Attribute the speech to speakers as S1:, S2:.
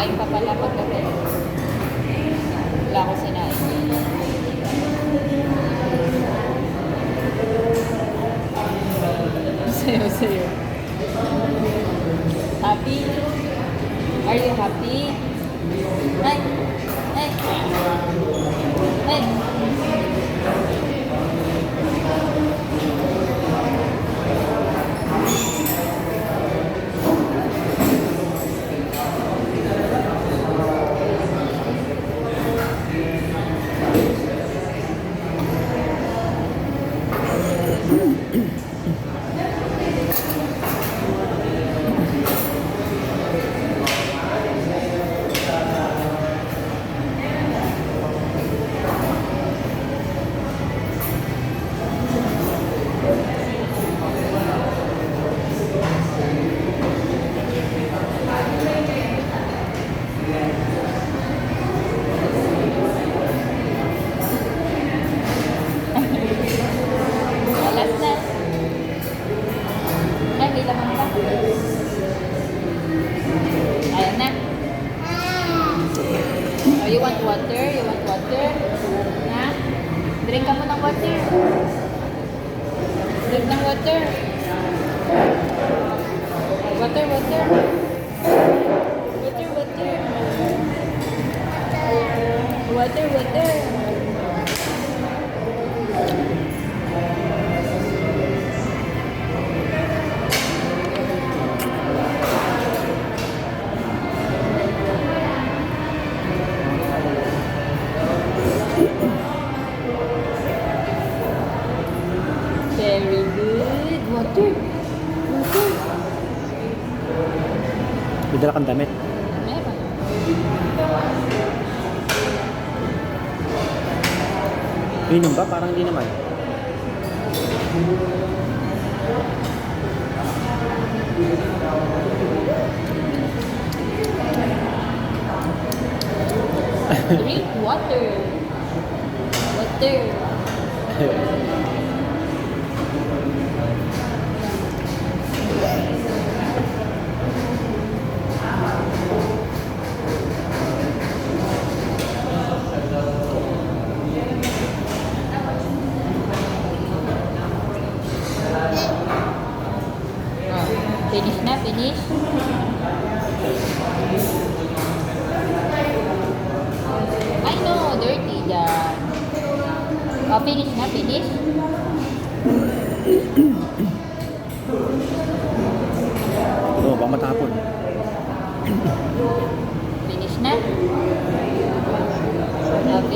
S1: Kain pa pala paggabi. Wala ko sinain. Sayo. Happy? Are you happy? Ay! Ay! Ay! Alas na. Ay, may laman pa. Ayan na. Oh, you want water? You want water? Ha? Drink ka mo ng water. Drink ng water. Water. Water. Very good. Water.
S2: May dala kang damit.
S1: Meron.
S2: Minom ba? Parang hindi naman.
S1: Drink water. Water. Finish na, finish. I know, dirty dyan. Oh, finish na, finish.
S2: Oo, baka matapon.
S1: Finish na.